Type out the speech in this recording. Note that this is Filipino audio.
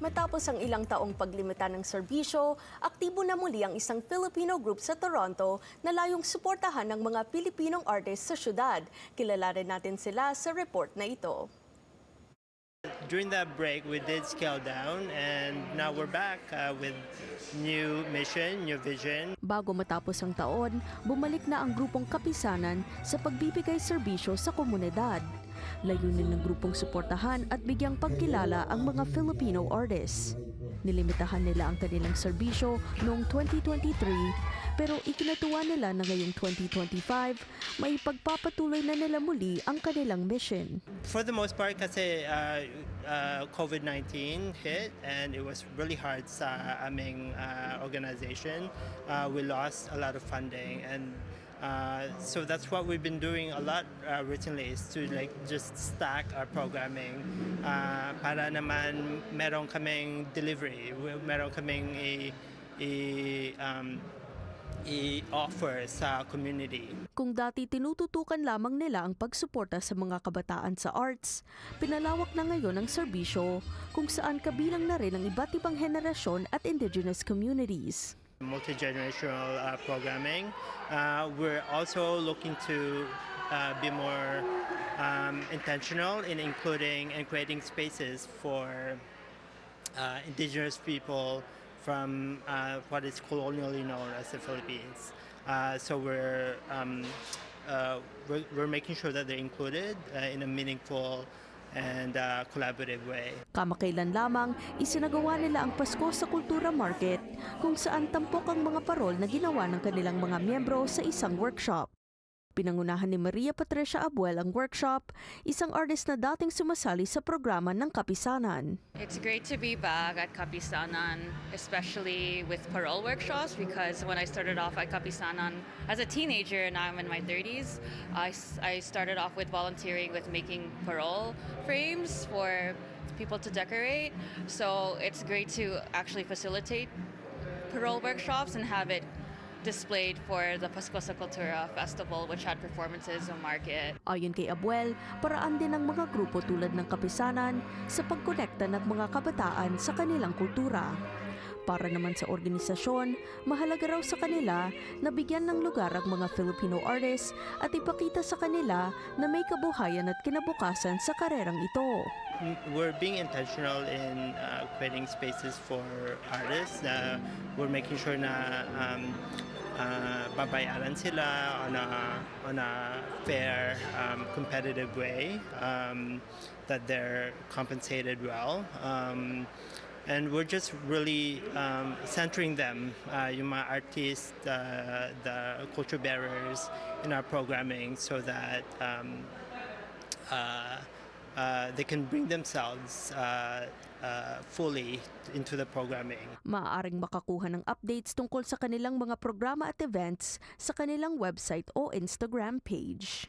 Matapos ang ilang taong paglimita ng serbisyo, aktibo na muli ang isang Filipino group sa Toronto na layong suportahan ng mga Pilipinong artists sa syudad. Kilalanin natin sila sa report na ito. During that break, we did scale down and now we're back with new mission, new vision. Bago matapos ang taon, bumalik na ang grupong Kapisanan sa pagbibigay serbisyo sa komunidad. Layunin ng grupong suportahan at bigyang pagkilala ang mga Filipino artists. Nilimitahan nila ang kanilang serbisyo noong 2023 pero ikinatuwa nila na ngayong 2025 may pagpapatuloy na nila muli ang kanilang mission. For the most part, kasi COVID-19 hit and it was really hard sa aming organization. We lost a lot of funding and so that's what we've been doing a lot recently is to just stack our programming para naman meron kaming delivery, meron kaming i-offer sa community. Kung dati tinututukan lamang nila ang pagsuporta sa mga kabataan sa arts, pinalawak na ngayon ang serbisyo kung saan kabilang na rin ang iba't ibang henerasyon at indigenous communities. Multi-generational programming. We're also looking to be more intentional in including and creating spaces for indigenous people from what is colonially known as the Philippines. So we're making sure that they're included in a meaningful and collaborative way. Kamakailan lamang, isinagawa nila ang Pasko sa Kultura Market kung saan tampok ang mga parol na ginawa ng kanilang mga miyembro sa isang workshop. Pinangunahan ni Maria Patricia Abuel ang workshop, isang artist na dating sumasali sa programa ng Kapisanan. It's great to be back at Kapisanan, especially with parole workshops, because when I started off at Kapisanan as a teenager, and now I'm in my 30s, I started off with volunteering with making parole frames for people to decorate. So it's great to actually facilitate parole workshops and have it displayed for the Pasko sa Kultura Festival, which had performances and market. Ayon kay Abuel, paraan din ng mga grupo tulad ng Kapisanan sa pagkonekta ng mga kabataan sa kanilang kultura. Para naman sa organisasyon, mahalaga raw sa kanila na bigyan ng lugar ang mga Filipino artists at ipakita sa kanila na may kabuhayan at kinabukasan sa karerang ito. We're being intentional in creating spaces for artists. We're making sure na babayaran sila on a fair, competitive way, that they're compensated well. And we're just really centering them, yung mga artists, the culture bearers in our programming so that they can bring themselves fully into the programming. Maaaring makakuha ng updates tungkol sa kanilang mga programa at events sa kanilang website o Instagram page.